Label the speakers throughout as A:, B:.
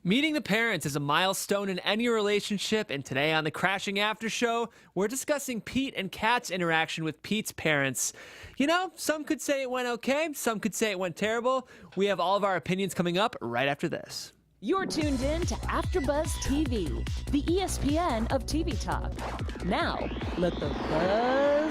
A: Meeting the parents is a milestone in any relationship, and today on the Crashing After Show, we're discussing Pete and Kat's interaction with Pete's parents. You know, some could say it went okay, some could say it went terrible. We have all of our opinions coming up right after this.
B: You're tuned in to AfterBuzz TV, the ESPN of TV talk. Now, let the buzz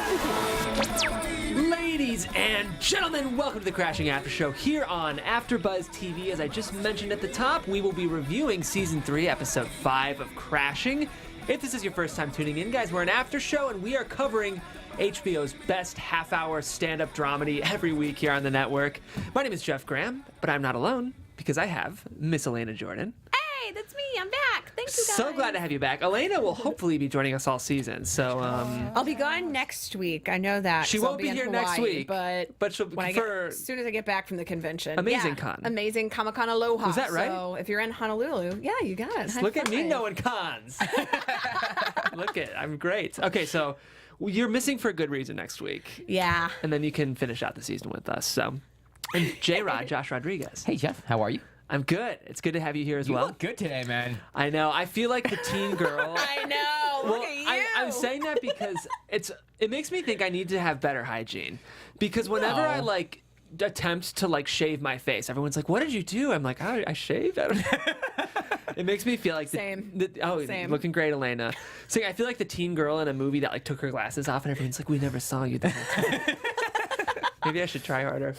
B: begin.
A: Ladies and gentlemen, welcome to the Crashing After Show here on AfterBuzz TV. As I just mentioned at the top, we will be reviewing Season 3, Episode 5 of Crashing. If this is your first time tuning in, guys, we're an after show, and we are covering HBO's best half-hour stand-up dramedy every week here on the network. My name is Jeff Graham, but I'm not alone, because I have Miss Alana Jordan.
C: Hey, that's me. I'm back. Thank you, guys.
A: So glad to have you back. Alana will hopefully be joining us all season, so...
C: I'll be gone next week. I know that.
A: She won't be here next week,
C: but
A: she'll
C: as soon as I get back from the convention.
A: Amazing Con.
C: Amazing Comic-Con Aloha.
A: Was that right?
C: So if you're in Honolulu, yeah, you got it.
A: Look at me knowing cons. I'm great. Okay, so you're missing for a good reason next week.
C: Yeah.
A: And then you can finish out the season with us, so... And J-Rod, Josh Rodriguez.
D: Hey, Jeff. How are you?
A: I'm good. It's good to have you here as well.
D: You look good today, man.
A: I know. I feel like the teen girl.
C: I know.
A: Well,
C: look at you.
A: I'm saying that because it makes me think I need to have better hygiene. Because whenever I attempt to shave my face, everyone's like, "What did you do?" I'm like, "I shaved." I don't know. It makes me feel like
C: Same.
A: Looking great, Elena. So I feel like the teen girl in a movie that took her glasses off, and everyone's like, "We never saw you that time." Maybe I should try harder.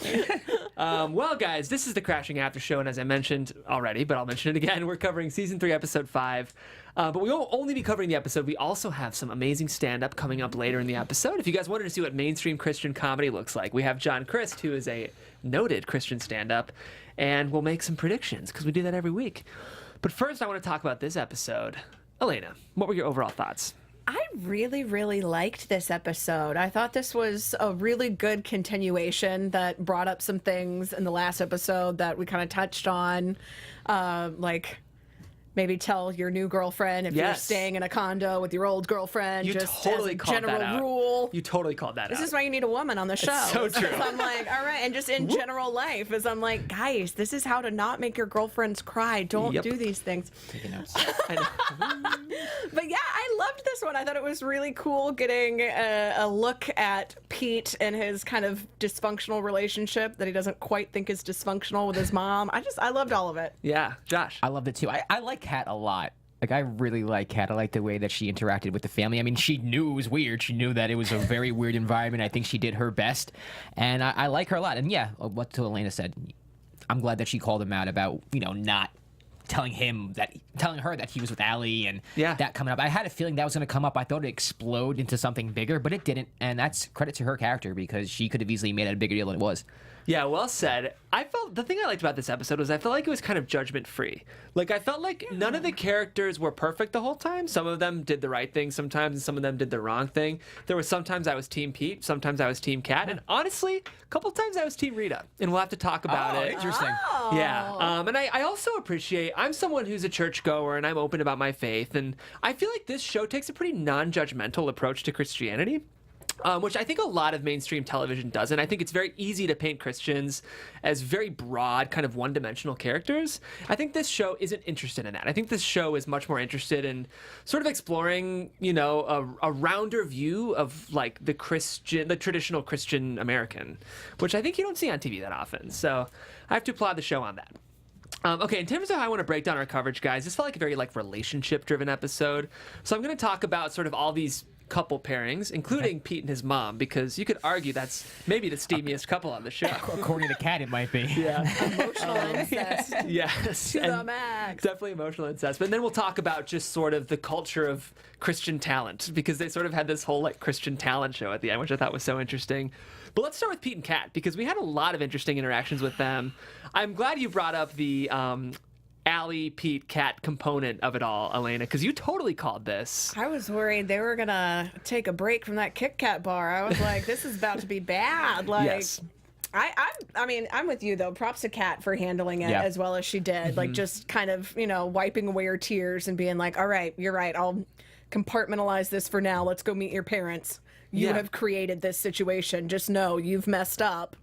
A: Well, guys, this is the Crashing After Show, and as I mentioned already, but I'll mention it again, we're covering Season 3, Episode 5. But we won't only be covering the episode. We also have some amazing stand-up coming up later in the episode. If you guys wanted to see what mainstream Christian comedy looks like, we have John Crist, who is a noted Christian stand-up, and we'll make some predictions, because we do that every week. But first, I want to talk about this episode. Elena, what were your overall thoughts?
C: I really, really liked this episode. I thought this was a really good continuation that brought up some things in the last episode that we kind of touched on, like maybe tell your new girlfriend if you're staying in a condo with your old girlfriend.
A: You
C: just
A: totally
C: as a
A: called
C: general
A: that out.
C: rule.
A: You totally called that out.
C: This is why you need a woman on the show.
A: It's so true.
C: I'm like, all right, and just in general life, as I'm like, guys, this is how to not make your girlfriends cry. Don't do these things.
D: Taking notes.
A: I know.
C: But yeah, I loved this one. I thought it was really cool getting a look at Pete and his kind of dysfunctional relationship that he doesn't quite think is dysfunctional with his mom. I loved all of it.
A: Yeah, Josh.
D: I loved it too. I like Kat a lot. I really like Kat. I like the way that she interacted with the family. I mean, she knew it was weird. She knew that it was a very weird environment. I think she did her best. And I like her a lot. And yeah, what Elena said, I'm glad that she called him out about, not telling her that he was with Allie and that coming up. I had a feeling that was going to come up. I thought it'd explode into something bigger, but it didn't. And that's credit to her character because she could have easily made it a bigger deal than it was.
A: Yeah, well said. The thing I liked about this episode was I felt like it was kind of judgment-free. I felt like none of the characters were perfect the whole time. Some of them did the right thing sometimes, and some of them did the wrong thing. There were sometimes I was Team Pete, sometimes I was Team Kat, and honestly, a couple times I was Team Rita. And we'll have to talk about it.
D: Interesting.
A: Yeah. And I also appreciate, I'm someone who's a churchgoer, and I'm open about my faith, and I feel like this show takes a pretty non-judgmental approach to Christianity. Which I think a lot of mainstream television doesn't. I think it's very easy to paint Christians as very broad, kind of one-dimensional characters. I think this show isn't interested in that. I think this show is much more interested in sort of exploring, a rounder view of the traditional Christian American, which I think you don't see on TV that often. So I have to applaud the show on that. Okay, in terms of how I want to break down our coverage, guys, this felt like a very relationship-driven episode. So I'm going to talk about sort of all these couple pairings, including Pete and his mom, because you could argue that's maybe the steamiest couple on the show.
D: According to Kat, it might be.
A: Yeah.
C: Emotional incest.
A: Yes.
C: To the max.
A: Definitely emotional incest. But then we'll talk about just sort of the culture of Christian talent, because they sort of had this whole Christian talent show at the end, which I thought was so interesting. But let's start with Pete and Kat, because we had a lot of interesting interactions with them. I'm glad you brought up the Allie, Pete, Kat component of it all, Elena, because you totally called this.
C: I was worried they were going to take a break from that Kit Kat bar. I was like, this is about to be bad.
A: Yes.
C: I mean, I'm with you, though. Props to Kat for handling it as well as she did. Just kind of, wiping away her tears and being like, all right, you're right. I'll compartmentalize this for now. Let's go meet your parents. You have created this situation. Just know you've messed up.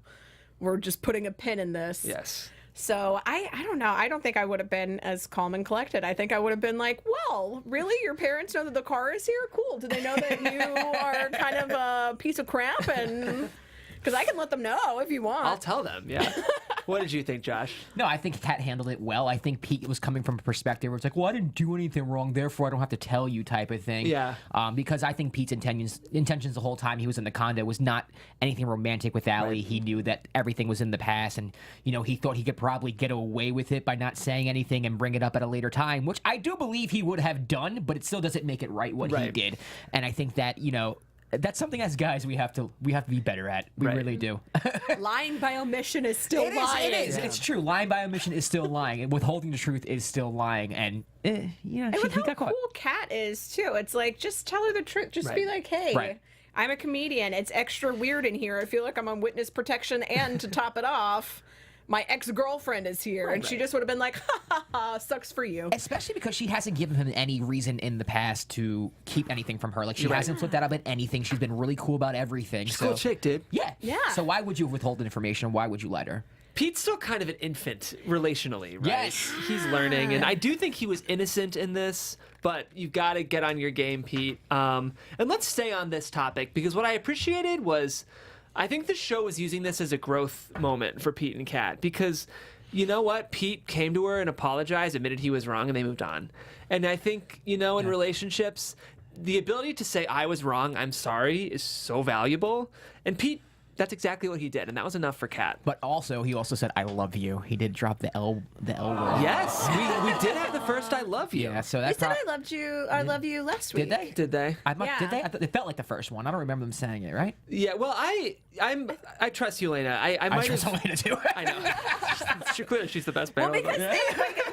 C: We're just putting a pin in this.
A: Yes.
C: So I don't know. I don't think I would have been as calm and collected. I think I would have been like, well, really? Your parents know that the car is here? Cool. Do they know that you are kind of a piece of crap? And because I can let them know if you want.
A: I'll tell them, yeah. What did you think, Josh?
D: No, I think Kat handled it well. I think Pete was coming from a perspective where it's like, well, I didn't do anything wrong, therefore I don't have to tell you type of thing.
A: Yeah.
D: Because I think Pete's intentions the whole time he was in the condo was not anything romantic with Allie. Right. He knew that everything was in the past, and, you know, he thought he could probably get away with it by not saying anything and bring it up at a later time, which I do believe he would have done, but it still doesn't make it right what he did. And I think that, you know, that's something as guys we have to be better at. We really do.
C: Lying by omission is still lying.
D: It is. Yeah. It's true. Lying by omission is still lying, and withholding the truth is still lying. And yeah,
C: and with how cool Kat is too. It's like, just tell her the truth. Just be like, hey, I'm a comedian. It's extra weird in here. I feel like I'm on witness protection, and to top it off, my ex-girlfriend is here, and she just would have been like, ha, ha, ha, sucks for you.
D: Especially because she hasn't given him any reason in the past to keep anything from her. Like, she hasn't flipped out about anything. She's been really cool about everything.
A: She's a cool chick, dude.
D: Yeah. So why would you withhold the information? Why would you lie to her?
A: Pete's still kind of an infant relationally, right?
D: Yes.
A: He's learning, and I do think he was innocent in this, but you've got to get on your game, Pete. And let's stay on this topic, because what I appreciated was, I think the show was using this as a growth moment for Pete and Kat, because you know what? Pete came to her and apologized, admitted he was wrong, and they moved on. And I think, you know, in relationships, the ability to say, I was wrong, I'm sorry, is so valuable. And Pete, that's exactly what he did, and that was enough for Kat.
D: But also, he also said, I love you. He did drop the L word.
A: Yes, we did have the first I love you.
D: Yeah, so
C: They said I love you last week.
D: Did they?
A: Did they?
D: Did they? It felt like the first one. I don't remember them saying it, right?
A: Yeah, well, I trust you, Elena. I might
D: trust Elena too.
A: I know. Clearly, she's the best
C: Well,
A: parent.
C: because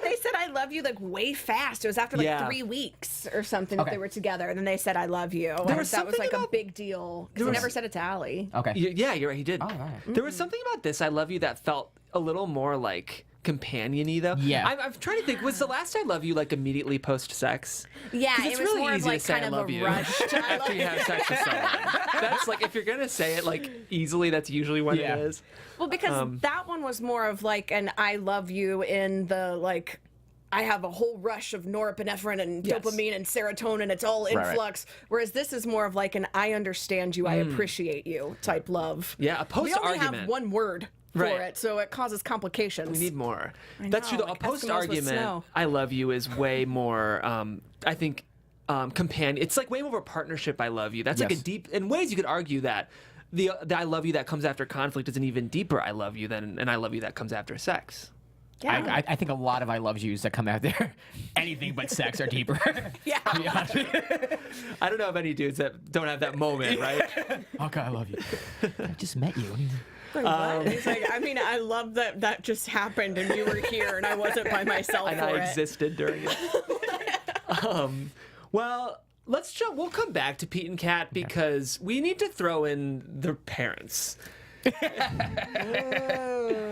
C: they said I love you like way fast. It was after like 3 weeks or something that they were together, and then they said I love you. That was like a big deal, because he never said it to Allie.
D: Okay.
A: Yeah, you're right. He did.
D: Oh, all right.
A: There was something about this I love you that felt a little more like companion-y, though.
D: Yeah.
A: I'm trying to think, was the last I love you like immediately post-sex?
C: Yeah,
A: it's
C: it was
A: really
C: more
A: easy
C: of like
A: to say
C: kind
A: I
C: of
A: love
C: a
A: you
C: rush
A: after you have sex with someone. That's like, if you're gonna say it like easily, that's usually what it is.
C: Well, because that one was more of like an I love you in the like, I have a whole rush of norepinephrine and dopamine and serotonin. It's all influx. Whereas this is more of like an I understand you, I appreciate you type love.
A: Yeah, a post-argument.
C: We only have one word for it, so it causes complications.
A: We need more.
C: That's
A: true. Though.
C: Like
A: a post-argument, I love you is way more, I think, companion. It's like way more of a partnership, I love you. That's like a deep, in ways you could argue that the I love you that comes after conflict is an even deeper I love you than an I love you that comes after sex.
C: Yeah.
D: I think a lot of I love yous that come out there, anything but sex, are deeper.
C: Yeah.
A: To be honest. I don't know of any dudes that don't have that moment, right?
D: Okay, I love you. I just met you.
C: He's like, I mean, I love that just happened and you were here and I wasn't by myself
A: and
C: for
A: I
C: it.
A: existed during it. Well, let's jump. We'll come back to Pete and Kat because we need to throw in their parents.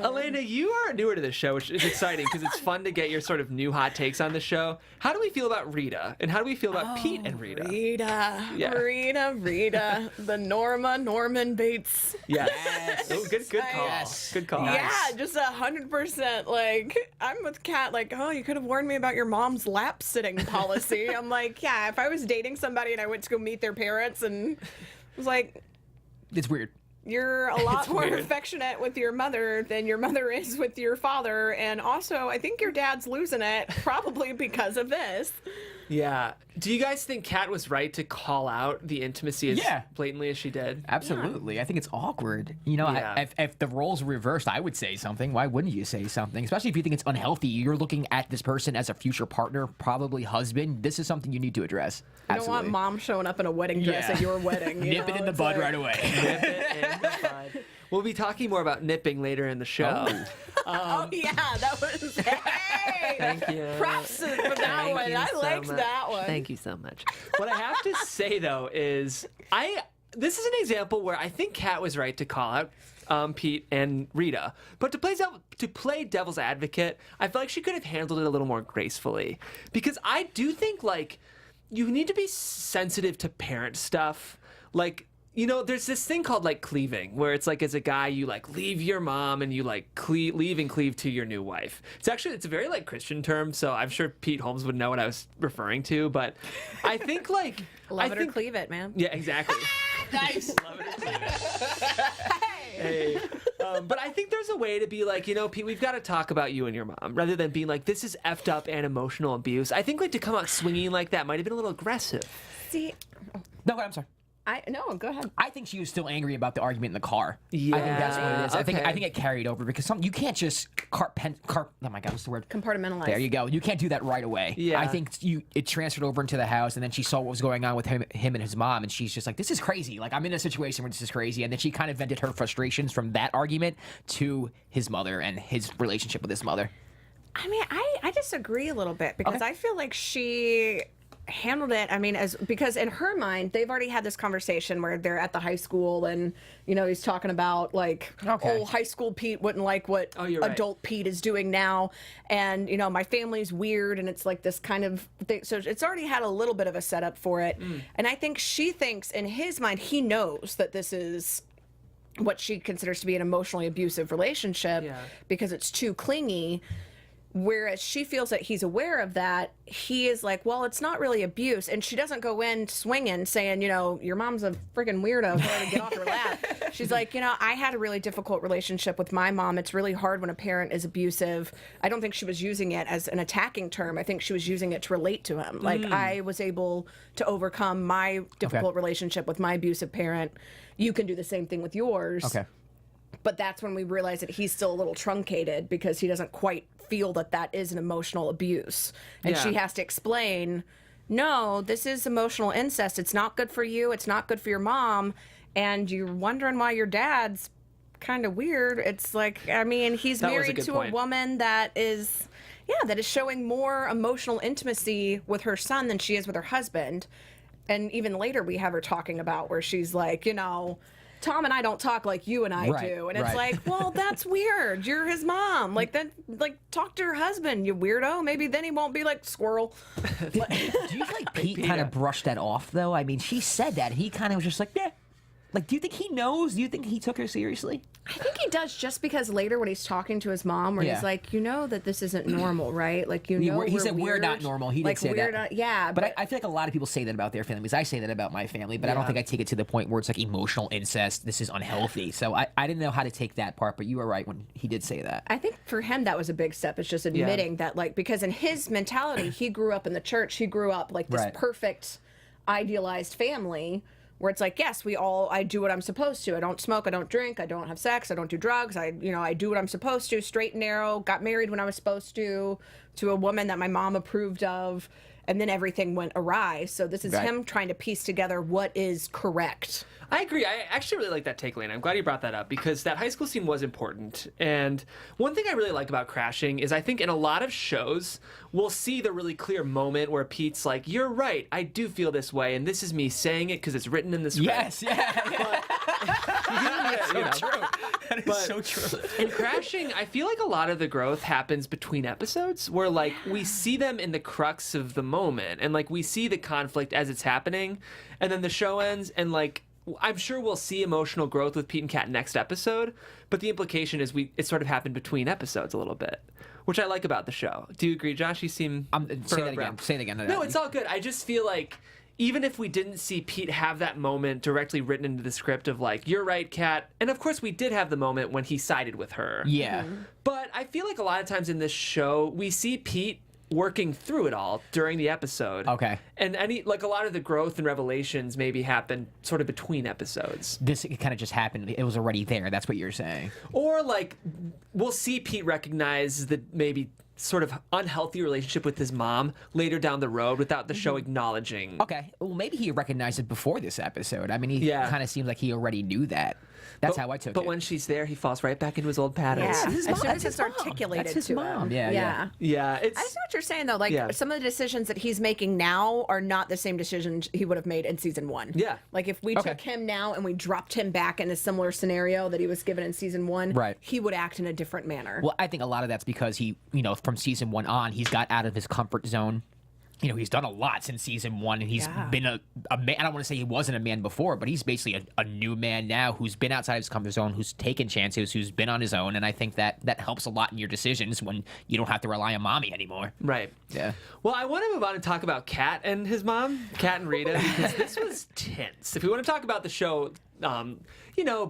A: Elena, you are newer to the show, which is exciting because it's fun to get your sort of new hot takes on the show. How do we feel about Rita? And how do we feel about Pete and Rita?
C: Rita. The Norman Bates.
A: Yes. Oh, good call.
D: Yes.
A: Good call.
C: Yeah, just 100%. Like, I'm with Kat, like, oh, you could have warned me about your mom's lap sitting policy. I'm like, yeah, if I was dating somebody and I went to go meet their parents and was like,
D: it's weird.
C: You're a lot more affectionate with your mother than your mother is with your father. And also, I think your dad's losing it, probably because of this.
A: Yeah. Do you guys think Kat was right to call out the intimacy as blatantly as she did?
D: Absolutely. I think it's awkward. You know, if the roles were reversed, I would say something. Why wouldn't you say something? Especially if you think it's unhealthy. You're looking at this person as a future partner, probably husband. This is something you need to address.
C: You don't want mom showing up in a wedding dress at your wedding.
D: Nip it in the bud right away.
A: Nip it in the bud. We'll be talking more about nipping later in the show.
C: Oh, yeah, that was... Hey!
A: Thank you.
C: Props for that one. I liked that one.
A: Thank you so much. What I have to say, though, is this is an example where I think Kat was right to call out Pete and Rita. But to play devil's advocate, I feel like she could have handled it a little more gracefully. Because I do think, like, you need to be sensitive to parent stuff. Like, you know, there's this thing called like cleaving, where it's like as a guy you like leave your mom and you like leave and cleave to your new wife. It's a very like Christian term, so I'm sure Pete Holmes would know what I was referring to. But I think like
C: Love it or cleave it, man.
A: Yeah, exactly.
C: Nice.
A: Love it or cleave it. Hey. But I think there's a way to be like, you know, Pete, we've got to talk about you and your mom, rather than being like, this is effed up and emotional abuse. I think like to come out swinging like that might have been a little aggressive.
C: See,
D: No, I'm sorry.
C: no, go ahead.
D: I think she was still angry about the argument in the car.
A: Yeah,
D: I think that's what it is.
A: okay.
D: I think it carried over because you can't just oh my God, what's the word?
C: Compartmentalize.
D: There you go. You can't do that right away.
A: Yeah.
D: I think it transferred over into the house, and then she saw what was going on with him and his mom, and she's just like, this is crazy. Like, I'm in a situation where this is crazy. And then she kind of vented her frustrations from that argument to his mother and his relationship with his mother.
C: I mean, I disagree a little bit because I feel like she handled it. I mean, because in her mind, they've already had this conversation where they're at the high school, and you know, he's talking about like, oh, high school Pete wouldn't like what adult Pete is doing now, and you know, my family's weird, and it's like this kind of thing. So it's already had a little bit of a setup for it, and I think she thinks in his mind he knows that this is what she considers to be an emotionally abusive relationship because it's too clingy. Whereas she feels that he's aware of that, he is like, well, it's not really abuse. And she doesn't go in swinging saying, you know, your mom's a freaking weirdo. Tell her to get off her lap. She's like, you know, I had a really difficult relationship with my mom. It's really hard when a parent is abusive. I don't think she was using it as an attacking term. I think she was using it to relate to him. Like, I was able to overcome my difficult relationship with my abusive parent. You can do the same thing with yours.
D: Okay.
C: But that's when we realize that he's still a little truncated because he doesn't quite feel that that is an emotional abuse. And she has to explain, no, this is emotional incest. It's not good for you. It's not good for your mom. And you're wondering why your dad's kind of weird. It's like, I mean, he's married to a woman that is showing more emotional intimacy with her son than she is with her husband. And even later we have her talking about where she's like, you know, Tom and I don't talk like you and I do. And it's like, well, that's weird. You're his mom. Like, then, like, talk to your husband, you weirdo. Maybe then he won't be like squirrel.
D: Do you think Pete kind of brushed that off, though? I mean, she said that. He kind of was just like, yeah. Like, do you think he knows? Do you think he took her seriously?
C: I think he does, just because later when he's talking to his mom, where he's like, you know that this isn't normal, right? Like, you know,
D: he said we're not normal. He did say that.
C: Yeah,
D: but I feel like a lot of people say that about their families. I say that about my family, but I don't think I take it to the point where it's like emotional incest. This is unhealthy. So I didn't know how to take that part, but you were right when he did say that.
C: I think for him that was a big step. It's just admitting that, like, because in his mentality, he grew up in the church. He grew up like this perfect, idealized family. Where it's like, yes, I do what I'm supposed to. I don't smoke, I don't drink, I don't have sex, I don't do drugs. I do what I'm supposed to, straight and narrow, got married when I was supposed to a woman that my mom approved of, and then everything went awry. So this is him trying to piece together what is correct.
A: I agree. I actually really like that take, Lane. I'm glad you brought that up because that high school scene was important. And one thing I really like about Crashing is I think in a lot of shows, we'll see the really clear moment where Pete's like, you're right, I do feel this way, and this is me saying it because it's written in the script.
D: Yes, That's so true. That is so true.
A: In Crashing, I feel like a lot of the growth happens between episodes where, like, we see them in the crux of the moment, and, like, we see the conflict as it's happening, and then the show ends, and, like, I'm sure we'll see emotional growth with Pete and Kat next episode, but the implication is it sort of happened between episodes a little bit, which I like about the show. Do you agree, Josh? You seem...
D: Say that again. Say it again.
A: No, it's all good. I just feel like even if we didn't see Pete have that moment directly written into the script of like, you're right, Kat, and of course we did have the moment when he sided with her.
D: Yeah.
A: But I feel like a lot of times in this show, we see Pete working through it all during the episode.
D: Okay.
A: And a lot of the growth and revelations maybe happen sort of between episodes.
D: This kind of just happened. It was already there. That's what you're saying.
A: Or like we'll see Pete recognize the maybe sort of unhealthy relationship with his mom later down the road without the show acknowledging.
D: Okay. Well, maybe he recognized it before this episode. I mean, he kind of seems like he already knew that. That's how I took it.
A: But when she's there, he falls right back into his old patterns.
C: Yeah,
D: his
C: as
D: mom.
C: soon
D: That's
C: as it's
D: his mom.
C: articulated
D: That's his
C: to
D: mom.
C: him.
D: Yeah.
A: I
C: see what you're saying, though. Like, some of the decisions that he's making now are not the same decisions he would have made in season 1.
A: Yeah.
C: Like, if we took him now and we dropped him back in a similar scenario that he was given in season 1, he would act in a different manner.
D: Well, I think a lot of that's because he, from season 1 on, he's got out of his comfort zone. he's done a lot since season 1, and he's been a man. I don't want to say he wasn't a man before, but he's basically a new man now who's been outside of his comfort zone, who's taken chances, who's been on his own, and I think that helps a lot in your decisions when you don't have to rely on mommy anymore.
A: Right.
D: Yeah.
A: Well, I want to move on and talk about Kat and his mom, Kat and Rita, because this was tense. If we want to talk about the show,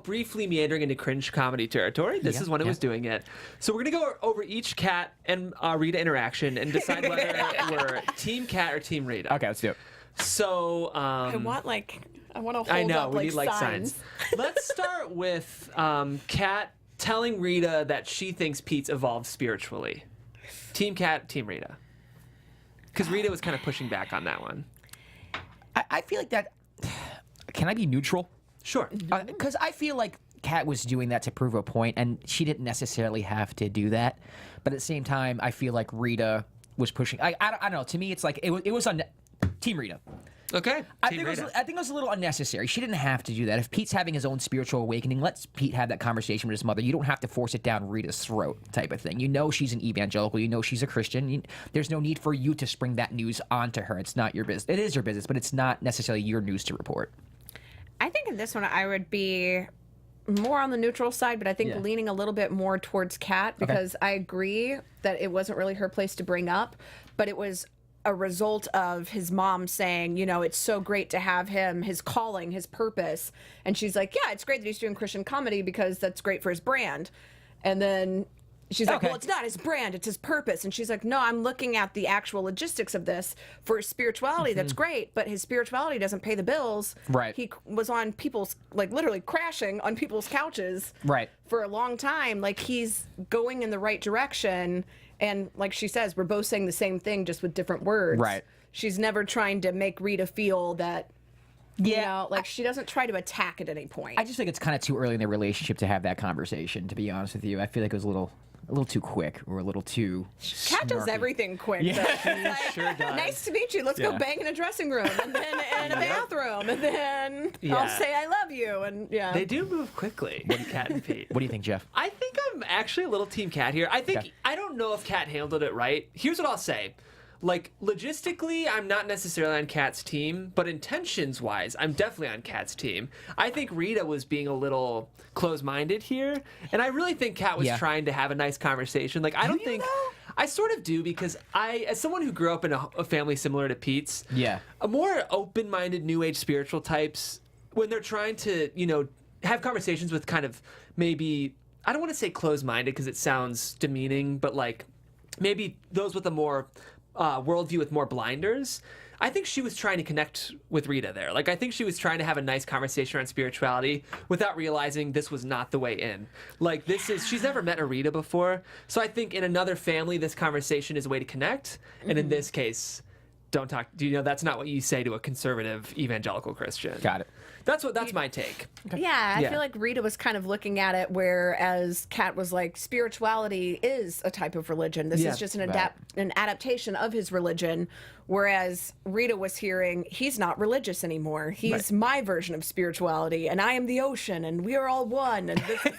A: briefly meandering into cringe comedy territory, this is when it was doing it. So we're going to go over each Kat and Rita interaction and decide whether we're Team Kat or Team Rita.
D: Okay, let's do it.
A: So
C: I want to hold
A: I know,
C: up
A: we need signs. Let's start with Kat telling Rita that she thinks Pete's evolved spiritually. Team Kat, Team Rita. Because Rita was kind of pushing back on that one.
D: I feel like that. Can I be neutral?
A: Sure.
D: Because I feel like Kat was doing that to prove a point, and she didn't necessarily have to do that. But at the same time, I feel like Rita was pushing. I don't know. To me, it's like it was on Team Rita.
A: Okay.
D: I think it was a little unnecessary. She didn't have to do that. If Pete's having his own spiritual awakening, let Pete have that conversation with his mother. You don't have to force it down Rita's throat, type of thing. You know she's an evangelical. You know she's a Christian. There's no need for you to spring that news onto her. It's not your business. It is your business, but it's not necessarily your news to report.
C: I think in this one I would be more on the neutral side, but I think leaning a little bit more towards Kat, because I agree that it wasn't really her place to bring up, but it was a result of his mom saying, it's so great to have him, his calling, his purpose. And she's like, yeah, it's great that he's doing Christian comedy because that's great for his brand. And then she's like, well, it's not his brand, it's his purpose. And she's like, no, I'm looking at the actual logistics of this. For his spirituality, that's great, but his spirituality doesn't pay the bills.
D: Right.
C: He was on people's, literally crashing on people's couches for a long time. Like, he's going in the right direction. And like she says, we're both saying the same thing, just with different words.
D: Right.
C: She's never trying to make Rita feel that, she doesn't try to attack at any point.
D: I just think it's kind of too early in their relationship to have that conversation, to be honest with you. I feel like it was a little too quick, or a little too
C: Kat does
D: snarky.
C: everything quick.
D: Yeah.
C: She
A: sure does.
C: Nice to meet you. Let's go bang in a dressing room, and then in a bathroom, and then I'll say I love you. And
A: they do move quickly, Kat and Pete.
D: What do you think, Jeff?
A: I think I'm actually a little Team Kat here. I think I don't know if Kat handled it right. Here's what I'll say. Like, logistically, I'm not necessarily on Kat's team, but intentions-wise, I'm definitely on Kat's team. I think Rita was being a little close-minded here, and I really think Kat was trying to have a nice conversation. Like, I don't think... I sort of do, because as someone who grew up in a family similar to Pete's, a more open-minded, new-age spiritual types, when they're trying to, have conversations with kind of maybe... I don't want to say close-minded, because it sounds demeaning, but, like, maybe those with a more... worldview with more blinders. I think she was trying to connect with Rita there. Like, I think she was trying to have a nice conversation around spirituality without realizing this was not the way in. Like, she's never met a Rita before. So I think in another family, this conversation is a way to connect. And in this case, don't talk. That's not what you say to a conservative evangelical Christian.
D: Got it.
A: That's my take.
C: Yeah, I feel like Rita was kind of looking at it, whereas Kat was like, spirituality is a type of religion. This is just an adaptation of his religion. Whereas Rita was hearing, he's not religious anymore. He's my version of spirituality, and I am the ocean, and we are all one. And this is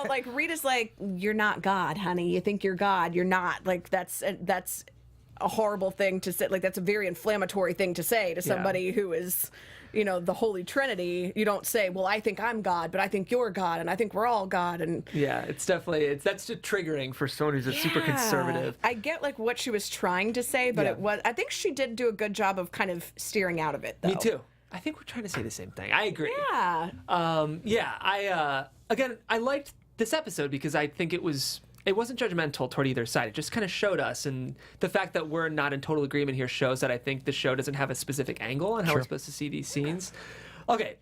C: like, Rita's like, you're not God, honey. You think you're God. You're not. Like, that's a horrible thing to say. Like, that's a very inflammatory thing to say to somebody who is... the Holy Trinity. You don't say, well, I think I'm God, but I think you're God, and I think we're all God. And
A: it's definitely that's just triggering for someone who's a super conservative.
C: I get like what she was trying to say, but I think she did do a good job of kind of steering out of it, though.
A: Me too. I think we're trying to say the same thing. I agree.
C: Yeah.
A: I liked this episode because I think it wasn't judgmental toward either side. It just kind of showed us, and the fact that we're not in total agreement here shows that I think the show doesn't have a specific angle on how we're supposed to see these scenes. Okay.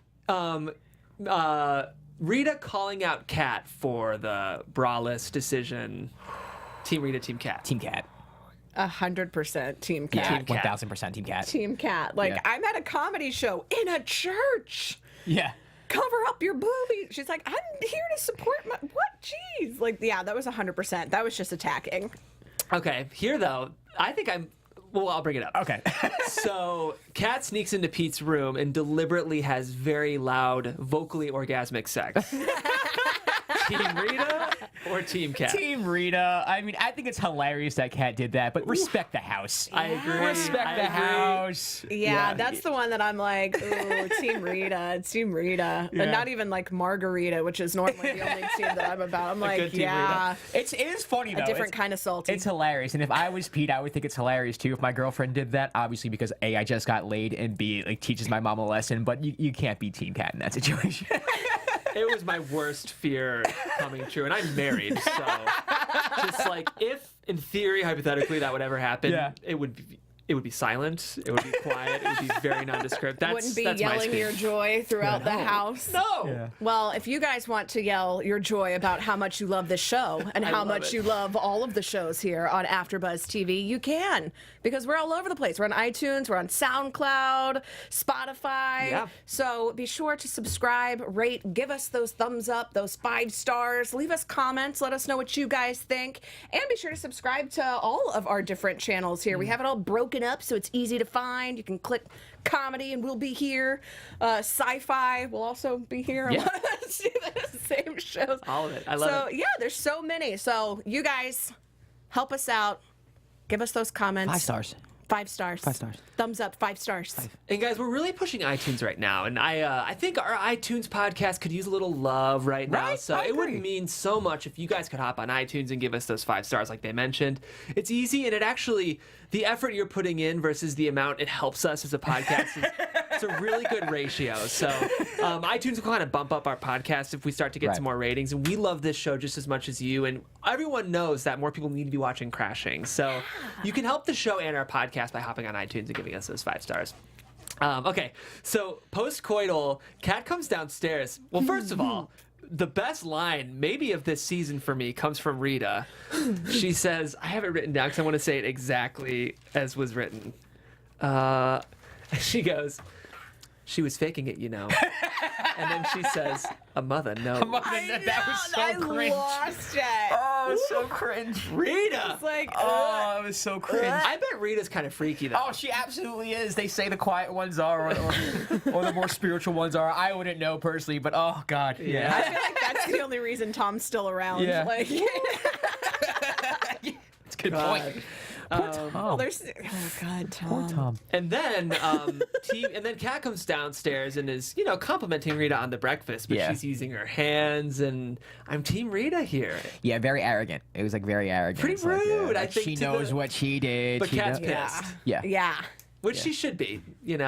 A: Rita calling out Kat for the braless decision. Team Rita, Team Kat.
D: Team Kat.
C: 100% Team Kat.
D: Yeah, 1,000% Team Kat.
C: Team Kat. Like, I'm at a comedy show in a church.
D: Yeah.
C: Cover up your boobies. She's like, I'm here to support my... What? Jeez. Like, that was 100%. That was just attacking.
A: Okay. Here, though, I think I'll bring it up.
D: Okay.
A: So, Kat sneaks into Pete's room and deliberately has very loud, vocally orgasmic sex. Team Rita or Team Cat?
D: Team Rita. I mean, I think it's hilarious that Kat did that, but respect the house.
A: I agree.
D: Respect the house.
C: Yeah, that's the one that I'm like, ooh, Team Rita, Team Rita.
D: Yeah.
C: And not even like Margarita, which is normally the only team that I'm about. I'm like,
A: good Team
C: yeah.
D: It is funny, though.
C: A different kind of salty.
D: It's hilarious. And if I was Pete, I would think it's hilarious, too, if my girlfriend did that. Obviously, because A, I just got laid, and B, it like teaches my mom a lesson. But you can't be Team Cat in that situation.
A: It was my worst fear coming true, and I'm married, so just like if, in theory, hypothetically, that would ever happen,
D: Yeah.
A: it would be silent, it would be quiet, it would be very nondescript.
C: Wouldn't be
A: that's my
C: yelling
A: speed.
C: your joy throughout the house.
A: No.
D: Yeah.
C: Well, if you guys want to yell your joy about how much you love this show and
A: I
C: how
A: love
C: much
A: it.
C: you love all of the shows here on AfterBuzz TV, you can, because we're all over the place. We're on iTunes, we're on SoundCloud, Spotify.
A: Yeah.
C: So be sure to subscribe, rate, give us those thumbs up, those 5 stars, leave us comments, let us know what you guys think, and be sure to subscribe to all of our different channels here. We have it all broken up so it's easy to find. You can click comedy and we'll be here. Sci-fi will also be here.
D: Yeah.
C: See the same shows.
A: All of it. I love
C: it. Yeah, there's so many. So you guys help us out. Give us those comments.
D: 5 stars.
C: 5 stars.
D: 5 stars.
C: Thumbs up. 5 stars.
A: And guys, we're really pushing iTunes right now, and I think our iTunes podcast could use a little love right now.
D: Right?
A: So
D: I
A: it would
D: agree.
A: mean so much if you guys could hop on iTunes and give us those 5 stars, like they mentioned. It's easy, and it actually, the effort you're putting in versus the amount it helps us as a podcast is. It's a really good ratio. So iTunes will kind of bump up our podcast if we start to get
D: Right.
A: some more ratings. And we love this show just as much as you. And everyone knows that more people need to be watching Crashing. So you can help the show and our podcast by hopping on iTunes and giving us those 5 stars. Okay, so post-coital, Kat comes downstairs. Well, first of all, the best line maybe of this season for me comes from Rita. She says, I have it written down because I want to say it exactly as was written. She goes, she was faking it, you know. And then she says, a mother, no.
D: That was so
C: I
D: cringe.
C: lost it.
D: Oh, it was so cringe.
A: Rita!
C: It's like,
D: Oh, it was so cringe.
A: I bet Rita's kind of freaky, though.
D: Oh, she absolutely is. They say the quiet ones are, or the more spiritual ones are. I wouldn't know personally, but oh god,
C: I
A: Yeah.
C: feel like that's the only reason Tom's still around.
D: Yeah.
C: Like,
D: It's a good
A: God.
D: point.
C: well, there's, oh God, Tom.
D: Tom.
A: And then Kat comes downstairs and is, complimenting Rita on the breakfast, but
D: Yeah.
A: she's using her hands, and I'm Team Rita here.
D: Yeah, very arrogant. It was like very arrogant.
A: Pretty
D: It's like,
A: rude, I
D: like,
A: think,
D: she
A: to
D: knows
A: the-
D: what she did.
A: But
D: she
A: Kat's
D: knows-
A: pissed.
D: Yeah.
C: Yeah.
A: Which she should be, And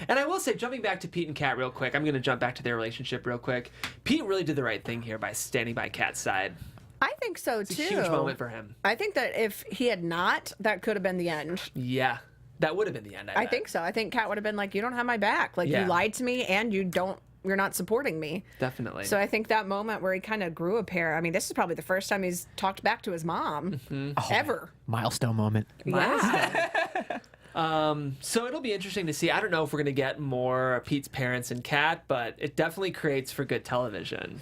A: I will say, jumping back to Pete and Kat real quick, I'm going to jump back to their relationship real quick. Pete really did the right thing here by standing by Kat's side.
C: I think so,
A: It's
C: too.
A: a huge moment for him.
C: I think that if he had not, that could have been the end.
A: Yeah, that would have been the end,
C: I
A: bet.
C: think so. I think Kat would have been like, you don't have my back. Like,
A: Yeah.
C: you lied to me and you're not supporting me.
A: Definitely.
C: So I think that moment where he kind of grew a pair, I mean, this is probably the first time he's talked back to his mom
A: Mm-hmm.
C: ever.
D: Milestone moment.
C: Yeah.
A: So it'll be interesting to see. I don't know if we're going to get more Pete's parents and Kat, but it definitely creates for good television.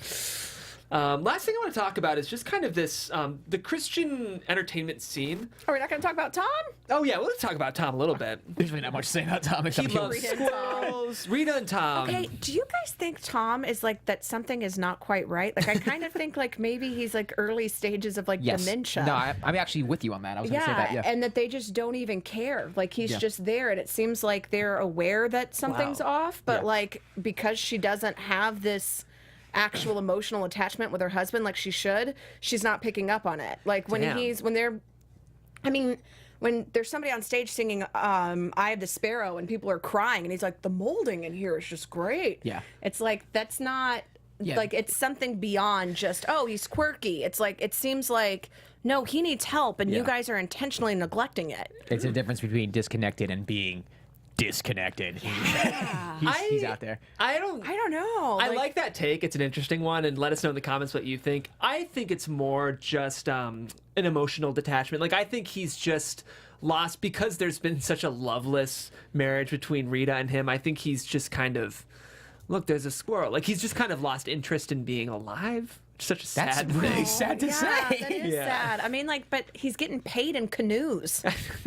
A: Last thing I want to talk about is just kind of this, the Christian entertainment scene.
C: Are we not going to talk about Tom?
A: Oh, yeah, we'll talk about Tom a little bit.
D: There's really not much to say about Tom
A: He
D: except
A: loves
C: Rita and Tom.
A: squirrels. Rita and Tom.
C: Okay, do you guys think Tom is like that something is not quite right? Like, I kind of think like maybe he's like early stages of like
D: yes.
C: dementia.
D: No, I'm actually with you on that. I was going to say that. Yeah.
C: and that they just don't even care. Like he's
D: Yeah.
C: just there, and it seems like they're aware that something's
A: Wow.
C: off, but
D: Yeah.
C: like because she doesn't have this actual emotional attachment with her husband like she should, she's not picking up on it. Like when
A: Damn.
C: when there's somebody on stage singing Eye of the Sparrow and people are crying and he's like, the molding in here is just great.
D: Yeah.
C: It's like that's not
D: Yeah.
C: like it's something beyond just, oh, he's quirky. It's like it seems like no, he needs help and you
D: Yeah.
C: guys are intentionally neglecting it.
D: It's a difference between disconnected and being disconnected. He's out there.
A: I don't
C: know.
A: I like that take. It's an interesting one, and let us know in the comments what you think. I think it's more just an emotional detachment. Like, I think he's just lost because there's been such a loveless marriage between Rita and him. I think he's just kind of, look, there's a squirrel. Like, he's just kind of lost interest in being alive. Such a
D: That's
A: sad
D: really
A: thing.
D: sad to
C: yeah,
D: say.
C: that is
A: Yeah.
C: sad. I mean, like, but he's getting paid in canoes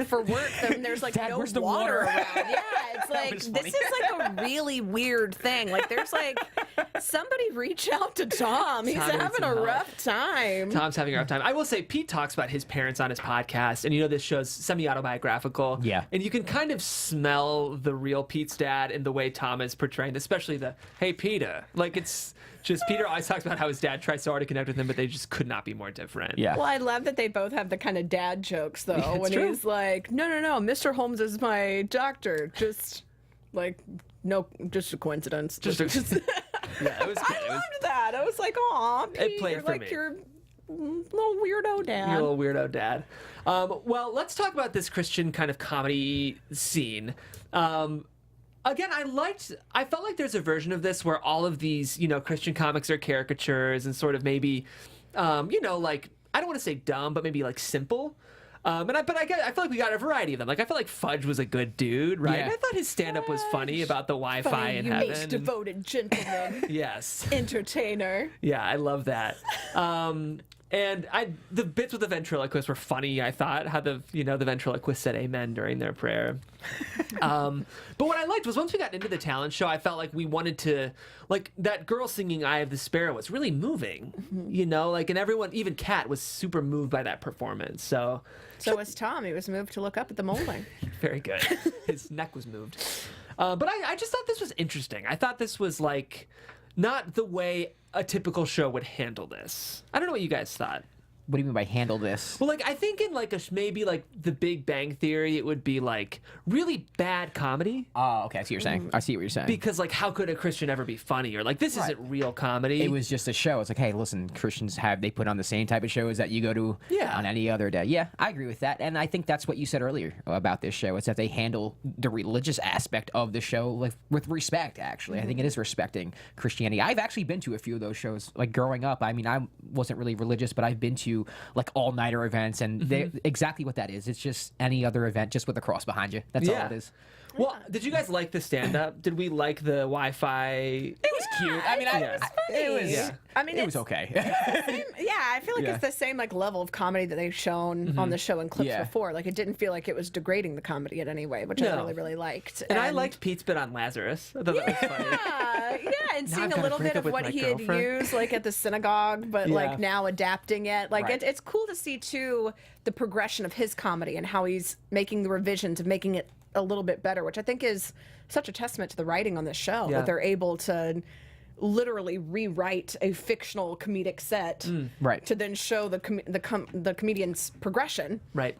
C: for work. And there's like
D: Dad,
C: no
D: where's the
C: water
D: water?
C: around. Yeah, it's like
D: was
C: this
D: funny.
C: is like a really weird thing. Like, there's like Somebody reach out to Tom. He's
A: Tom needs
C: having
A: some
C: a
A: help.
C: rough time.
A: Tom's having a rough time. I will say, Pete talks about his parents on his podcast, and this show's semi-autobiographical.
D: Yeah.
A: And you can kind of smell the real Pete's dad in the way Tom is portraying, especially the, hey, Peter. Like, it's just, Peter always talks about how his dad tries so hard to connect with him, but they just could not be more different.
D: Yeah.
C: Well, I love that they both have the kind of dad jokes, though,
A: it's
C: when
A: true.
C: he's like, no, Mr. Holmes is my doctor. Just, like, no, just a coincidence.
A: Just yeah, it was good.
C: I loved that. I was like, aw, Pete,
A: played
C: you're
A: for
C: like
A: me.
C: your little weirdo dad.
A: Your little weirdo dad. Well, let's talk about this Christian kind of comedy scene. Again, I felt like there's a version of this where all of these, Christian comics are caricatures and sort of maybe, like, I don't want to say dumb, but maybe like simple. I feel like we got a variety of them. Like, I felt like Fudge was a good dude, right?
D: Yeah.
A: And I thought his stand-up was funny about the Wi-Fi
C: Funny,
A: in
C: you
A: heaven.
C: most devoted gentleman,
A: Yes.
C: entertainer.
A: Yeah, I love that. And the bits with the ventriloquist were funny, I thought, how the ventriloquist said amen during their prayer. But what I liked was once we got into the talent show, I felt like we wanted to, like, that girl singing Eye of the Sparrow was really moving, and everyone, even Kat, was super moved by that performance. So
C: Was Tom. He was moved to look up at the molding.
A: very good. His neck was moved. But I just thought this was interesting. I thought this was, like, not the way a typical show would handle this. I don't know what you guys thought.
D: What do you mean by handle this?
A: Well, like, I think in, like, maybe, like, The Big Bang Theory, it would be, like, really bad comedy.
D: Oh, okay. I see what you're saying. I see what you're saying.
A: Because, like, how could a Christian ever be funny? Or, like, this isn't real comedy.
D: It was just a show. It's like, hey, listen, Christians they put on the same type of shows that you go to
A: Yeah.
D: on any other day. Yeah, I agree with that. And I think that's what you said earlier about this show. It's that they handle the religious aspect of the show with respect, actually. I think it is respecting Christianity. I've actually been to a few of those shows, like, growing up. I mean, I wasn't really religious, but I've been to, like, all-nighter events, and they're exactly what that is. It's just any other event, just with a cross behind you. That's all it is.
A: Well, did you guys like the stand-up? Did we like the Wi-Fi?
D: It was cute. I mean, it was okay.
C: I feel like it's the same like level of comedy that they've shown on the show in clips
D: Yeah.
C: before. Like, it didn't feel like it was degrading the comedy in any way, which I
A: No.
C: really, really liked.
A: And I liked Pete's bit on Lazarus. I thought that was funny.
C: And
A: Now
C: seeing
A: I've
C: a
A: gotta
C: little
A: break
C: bit
A: up
C: of
A: with
C: what
A: my
C: he had
A: girlfriend.
C: used, like at the synagogue, but
A: Yeah.
C: like now adapting it. Like,
D: Right.
C: it's cool to see too the progression of his comedy and how he's making the revisions of making it a little bit better, which I think is such a testament to the writing on this show,
A: Yeah.
C: that they're able to literally rewrite a fictional comedic set
D: Right.
C: to then show the comedian's progression.
A: Right.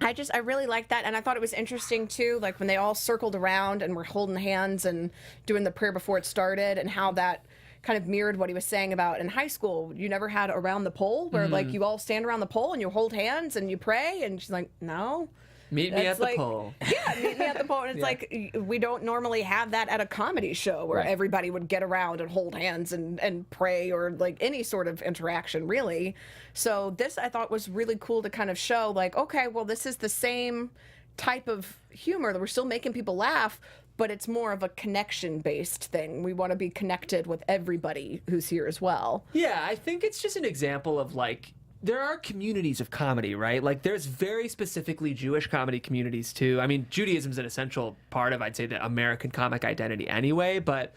C: I really liked that, and I thought it was interesting too, like when they all circled around and were holding hands and doing the prayer before it started, and how that kind of mirrored what he was saying about in high school. You never had around the pole where like you all stand around the pole and you hold hands and you pray, and she's like, no.
A: Meet me
C: That's
A: at the
C: like-
A: pole.
C: Yeah, meet me at the pole. And it's like, we don't normally have that at a comedy show where
D: Right.
C: everybody would get around and hold hands and pray, or like any sort of interaction, really. So this, I thought, was really cool to kind of show, like, okay, well, this is the same type of humor that we're still making people laugh, but it's more of a connection-based thing. We want to be connected with everybody who's here as well.
A: Yeah, I think it's just an example of, like, there are communities of comedy, right? Like, there's very specifically Jewish comedy communities, too. I mean, Judaism's an essential part of, I'd say, the American comic identity anyway, but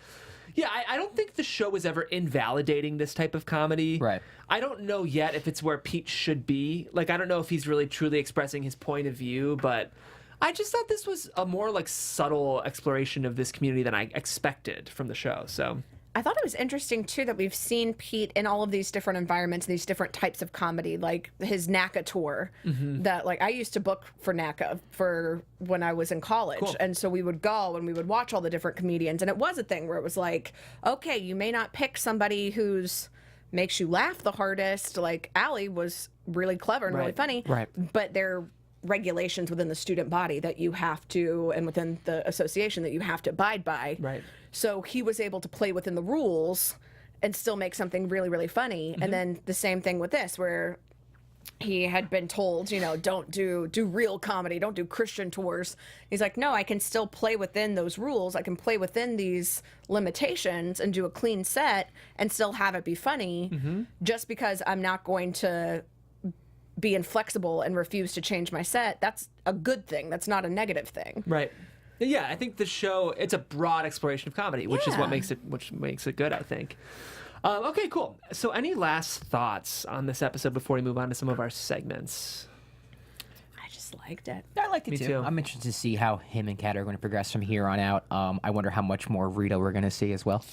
A: yeah, I don't think the show was ever invalidating this type of comedy.
D: Right.
A: I don't know yet if it's where Pete should be. Like, I don't know if he's really truly expressing his point of view, but I just thought this was a more, like, subtle exploration of this community than I expected from the show, so...
C: I thought it was interesting, too, that we've seen Pete in all of these different environments, these different types of comedy, like his NACA tour that, like, I used to book for NACA for when I was in college.
A: Cool.
C: And so we would go and we would watch all the different comedians. And it was a thing where it was like, okay, you may not pick somebody who's makes you laugh the hardest. Like, Allie was really clever and really
A: Right.
C: funny.
D: Right.
C: But there regulations within the student body that you have to, and within the association that you have to abide by.
A: Right.
C: So he was able to play within the rules and still make something really, really funny. And then the same thing with this, where he had been told, you know, don't do real comedy, don't do Christian tours. He's like, no, I can still play within those rules. I can play within these limitations and do a clean set and still have it be funny, just because I'm not going to be inflexible and refuse to change my set. That's a good thing. That's not a negative thing.
A: Right. Yeah, I think the show, it's a broad exploration of comedy, which is what makes it good, I think. Okay, cool. So any last thoughts on this episode before we move on to some of our segments?
C: I just liked it.
D: I liked it
A: Me too.
D: I'm interested to see how him and Kat are going to progress from here on out. I wonder how much more Rita we're going to see as well.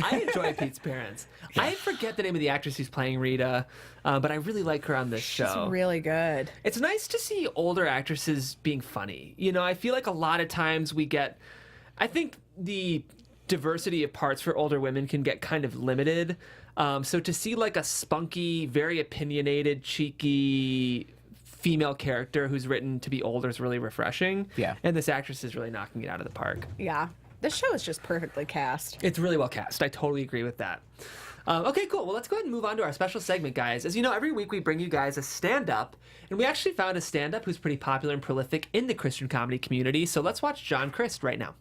A: I enjoy Pete's parents. I forget the name of the actress who's playing Rita, but I really like her on this show.
C: It's really good.
A: It's nice to see older actresses being funny. You know, I feel like a lot of times I think the diversity of parts for older women can get kind of limited. So to see like a spunky, very opinionated, cheeky female character who's written to be older is really refreshing.
D: Yeah.
A: And this actress is really knocking it out of the park.
C: Yeah. This show is just perfectly cast.
A: It's really well cast. I totally agree with that. Okay, cool. Well, let's go ahead and move on to our special segment, guys. As you know, every week we bring you guys a stand-up, and we actually found a stand-up who's pretty popular and prolific in the Christian comedy community. So let's watch John Crist right now.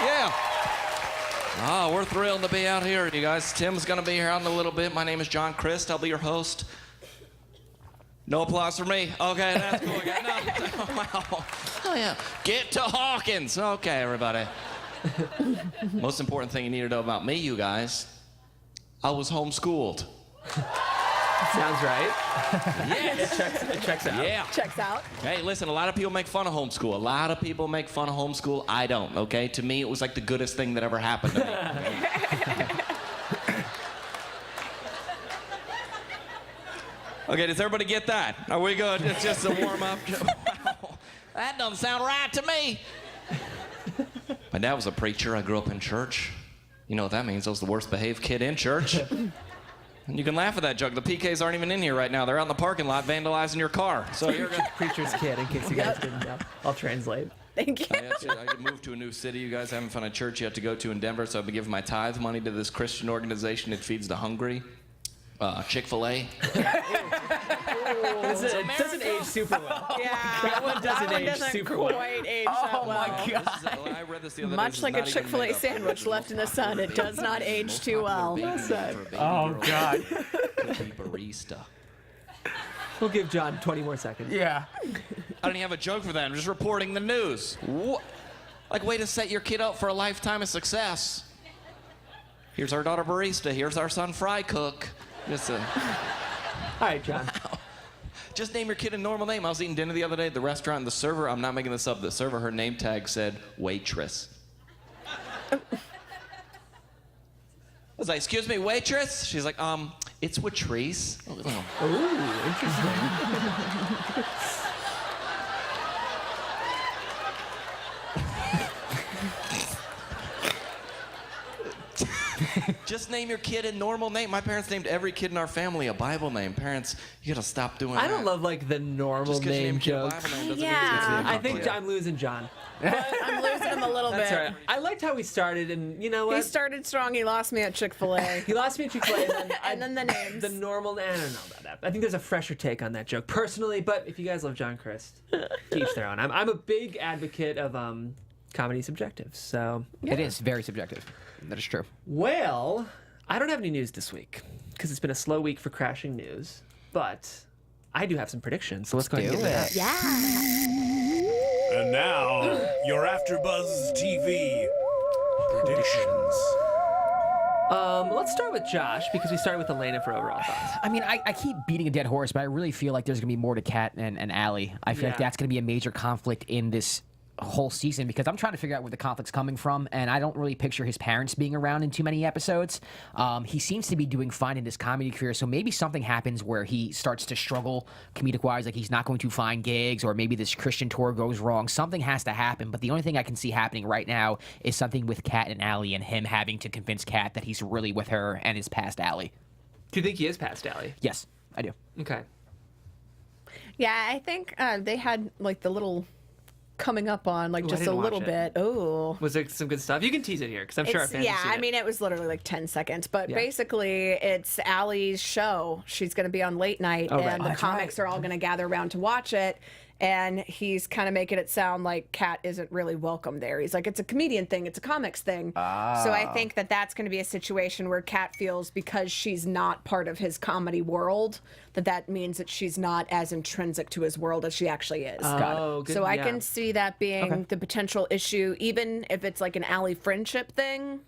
E: Yeah. Oh, we're thrilled to be out here, you guys. Tim's going to be here out in a little bit. My name is John Crist. I'll be your host. No applause for me. Okay, that's cool. Oh, yeah. Get to Hawkins. Okay, everybody. Most important thing you need to know about me, you guys, I was homeschooled.
A: Sounds right.
E: Yes.
A: It checks out.
E: Yeah.
C: Checks out.
E: Hey, listen, a lot of people make fun of homeschool. A lot of people make fun of homeschool. I don't, okay? To me, it was like the goodest thing that ever happened to me. Okay, does everybody get that? Are we good? It's just a warm-up. Wow. That doesn't sound right to me. My dad was a preacher. I grew up in church. You know what that means. I was the worst behaved kid in church. And you can laugh at that joke. The PKs aren't even in here right now. They're out in the parking lot vandalizing your car. So you're good.
A: Preacher's kid, in case you guys didn't know. I'll translate.
C: Thank you.
E: I moved to a new city. You guys haven't found a church yet to go to in Denver, so I've been giving my tithe money to this Christian organization that feeds the hungry. Chick-fil-A.
A: It doesn't age super well.
C: Yeah.
A: That one doesn't age super well.
C: quite age that well.
E: I read this the other day.
C: Much
E: This is
C: like a
E: not even
C: Chick-fil-A
E: made up.
C: sandwich left in the sun, it does not age too well.
D: Oh, God.
E: Could be barista.
A: We'll give John 20 more seconds.
D: Yeah.
E: I don't even have a joke for that. I'm just reporting the news. Like, way to set your kid up for a lifetime of success. Here's our daughter barista. Here's our son fry cook. Just
A: All right, John.
E: Just name your kid a normal name. I was eating dinner the other day at the restaurant, and the server, I'm not making this up, the server, her name tag said waitress. I was like, excuse me, waitress? She's like, it's Watrice. Oh.
A: Ooh, interesting.
E: Just name your kid a normal name. My parents named every kid in our family a Bible name. Parents, you gotta stop doing that.
A: I don't love like the normal
E: Just 'cause you
A: name
E: name a kid a
A: jokes.
E: Bible name doesn't
C: Yeah.
E: mean it's gonna be
A: I think
E: appropriate.
A: I'm losing John.
C: I'm losing him a little
A: That's
C: bit.
A: right. I liked how we started, and you know what?
C: He started strong. He lost me at Chick-fil-A.
A: He lost me at Chick-fil-A,
C: And then the names.
A: The normal. I don't know about that. I think there's a fresher take on that joke, personally. But if you guys love John Crist, to each their own. I'm a big advocate of comedy subjective. So
D: It is very subjective. That is true.
A: well, I don't have any news this week because it's been a slow week for crashing news. But I do have some predictions. So let's go ahead and get to that.
F: And now, your AfterBuzz TV predictions.
A: Let's start with Josh because we started with Elena for overall thoughts.
D: I mean, I keep beating a dead horse, but I really feel like there's going to be more to Kat and Allie. I feel like
A: Yeah.
D: that's going to be a major conflict in this whole season because I'm trying to figure out where the conflict's coming from, and I don't really picture his parents being around in too many episodes. He seems to be doing fine in his comedy career, so maybe something happens where he starts to struggle comedic-wise, like he's not going to find gigs, or maybe this Christian tour goes wrong. Something has to happen, but the only thing I can see happening right now is something with Kat and Allie and him having to convince Kat that he's really with her and is past Allie.
A: Do you think he is past Allie?
D: Yes, I do.
A: Okay.
C: Yeah, I think they had like the little coming up on like
A: Ooh, I
C: just a
A: didn't
C: little
A: watch it.
C: bit. Ooh.
A: Was there some good stuff? You can tease it here because I'm sure our fans
C: Yeah,
A: have seen
C: I
A: it.
C: mean, it was literally like 10 seconds, but
A: Yeah.
C: basically it's Allie's show. She's going to be on late night,
A: Oh, right.
C: and the
A: That's
C: comics are all going to gather around to watch it. And he's kind of making it sound like Kat isn't really welcome there. He's like, it's a comedian thing, it's a comics thing. So I think that that's going to be a situation where Kat feels because she's not part of his comedy world, that means that she's not as intrinsic to his world as she actually is.
A: Oh, good.
C: So I
A: yeah.
C: can see that being the potential issue, even if it's like an ally friendship thing,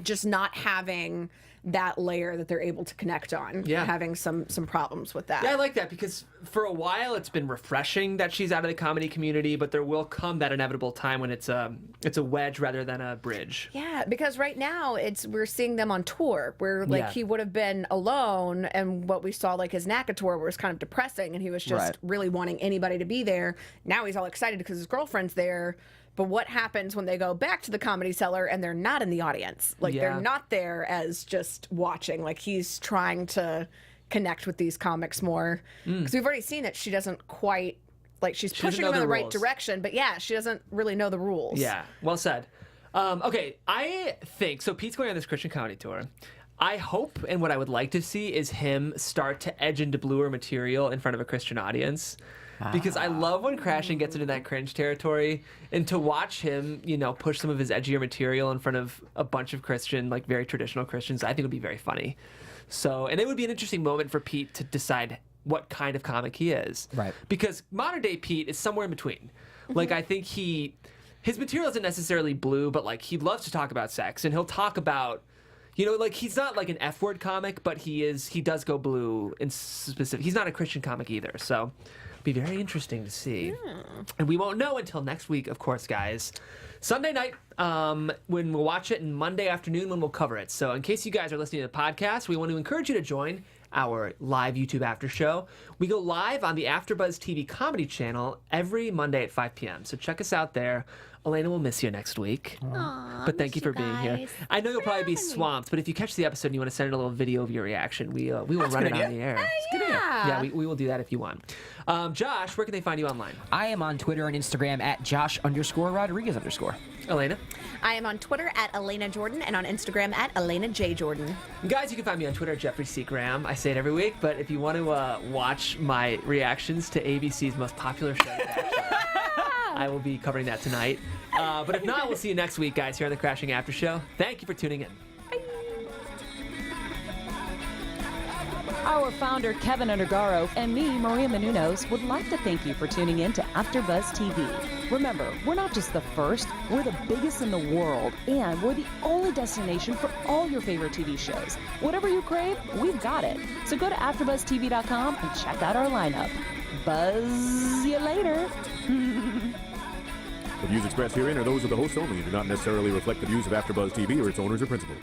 C: just not having that layer that they're able to connect on.
A: Yeah.
C: Having some problems with that.
A: Yeah, I like that because for a while it's been refreshing that she's out of the comedy community, but there will come that inevitable time when it's a wedge rather than a bridge.
C: Yeah, because right now we're seeing them on tour where like he would have been alone, and what we saw like his NACA tour was kind of depressing, and he was just really wanting anybody to be there. Now he's all excited because his girlfriend's there. But what happens when they go back to the Comedy Cellar and they're not in the audience? Like they're not there as just watching. Like he's trying to connect with these comics more. Because we've already seen that she doesn't quite, like she's pushing them in the right direction. But yeah, she doesn't really know the rules.
A: Yeah, well said. Okay, I think, so Pete's going on this Christian comedy tour. I hope, and what I would like to see is him start to edge into bluer material in front of a Christian audience. Because I love when Crashing gets into that cringe territory, and to watch him, push some of his edgier material in front of a bunch of Christian, like very traditional Christians, I think would be very funny. So, and it would be an interesting moment for Pete to decide what kind of comic he is. Right. Because modern day Pete is somewhere in between. Like, I think his material isn't necessarily blue, but like he loves to talk about sex, and he'll talk about, like he's not like an F-word comic, but he does go blue in specific. He's not a Christian comic either, so be very interesting to see. And we won't know until next week, of course, guys. Sunday night when we'll watch it, and Monday afternoon when we'll cover it. So in case you guys are listening to the podcast, we want to encourage you to join our live YouTube after show. We go live on the AfterBuzz TV comedy channel every Monday at 5 p.m. So check us out there. Elena will miss you next week. But thank you for being here. I know you'll probably be swamped, but if you catch the episode and you want to send in a little video of your reaction, we will run it on the air. Yeah, we will do that if you want. Josh, where can they find you online?
D: I am on Twitter and Instagram at Josh_Rodriguez_.
A: Elena?
C: I am on Twitter at Alana Jordan and on Instagram at Elena J. Jordan.
A: Guys, you can find me on Twitter at Jeffrey C. Graham. I say it every week, but if you want to watch my reactions to ABC's most popular show, I will be covering that tonight. But if not, we'll see you next week, guys, here on the Crashing After Show. Thank you for tuning in.
B: Our founder, Keven Undergaro, and me, Maria Menounos, would like to thank you for tuning in to AfterBuzz TV. Remember, we're not just the first, we're the biggest in the world, and we're the only destination for all your favorite TV shows. Whatever you crave, we've got it. So go to AfterBuzzTV.com and check out our lineup. Buzz you later.
F: The views expressed herein are those of the hosts only and do not necessarily reflect the views of AfterBuzz TV or its owners or principals.